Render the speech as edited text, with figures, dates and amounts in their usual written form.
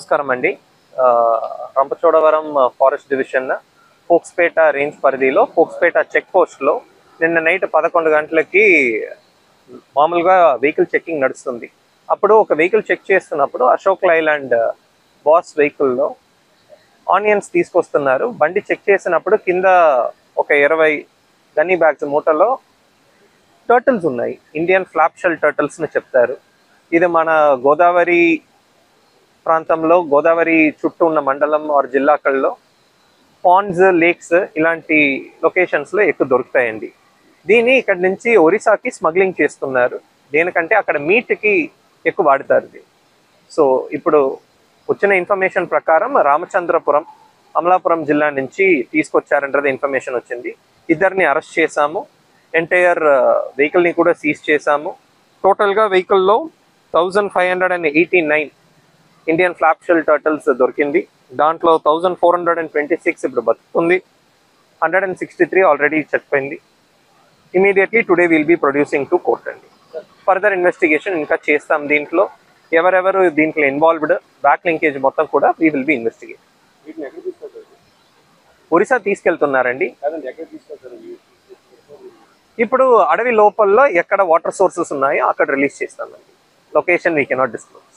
నమస్కారం అండి. Rampachodavaram forest division ఫోక్స్పేట range పరిధిలో ఫోక్స్పేట చెక్ పోస్ట్లో నిన్న నైట్ 11 గంటలకి మామూలుగా వెహికల్ చెకింగ్ నడుస్తుంది. అప్పుడు ఒక వెహికల్ చెక్ చేస్తున్నప్పుడు అశోక్ లైలాండ్ బాస్ వెహికల్లో ఆనియన్స్ తీసుకొస్తున్నారు. బండి చెక్ చేసినప్పుడు కింద ఒక 20 గన్నీ బ్యాగ్స్ మూటలో టర్టిల్స్ ఉన్నాయి. ఇండియన్ ఫ్లాప్ షెల్ టర్టిల్స్ ని చెప్తారు. ఇది మన గోదావరి ప్రాంతంలో, గోదావరి చుట్టూ ఉన్న మండలం ఆర్ జిల్లాకల్లో పాండ్స్, లేక్స్ ఇలాంటి లొకేషన్స్లో ఎక్కువ దొరుకుతాయండి. దీన్ని ఇక్కడ నుంచి ఒరిస్సాకి స్మగ్లింగ్ చేస్తున్నారు. దేనికంటే అక్కడ మీట్కి ఎక్కువ వాడతారు ఇది. సో ఇప్పుడు వచ్చిన ఇన్ఫర్మేషన్ ప్రకారం రామచంద్రపురం, అమలాపురం జిల్లా నుంచి తీసుకొచ్చారన్నది ఇన్ఫర్మేషన్ వచ్చింది. ఇద్దరిని అరెస్ట్ చేశాము. ఎంటైర్ వెహికల్ని కూడా సీజ్ చేశాము. టోటల్గా వెహికల్లో 1589 ఇండియన్ ఫ్లాప్ షెల్ టర్టిల్స్ దొరికింది. దాంట్లో 1426 ఇప్పుడు బతుకుతుంది. 163 ఆల్రెడీ చచ్చిపోయింది. Immediately today will be producing to court అండి. ఫర్దర్ ఇన్వెస్టిగేషన్ ఇంకా చేస్తాం. దీంట్లో ఎవరెవరు దీంట్లో ఇన్వాల్వ్డ్, బ్యాక్ లింకేజ్ మొత్తం కూడా we will be investigate. Orissa తీసుకెళ్తున్నారండి. ఇప్పుడు అడవి లోపల్లో ఎక్కడ వాటర్ సోర్సెస్ ఉన్నాయో అక్కడ రిలీజ్ చేస్తామండి. Location we cannot disclose.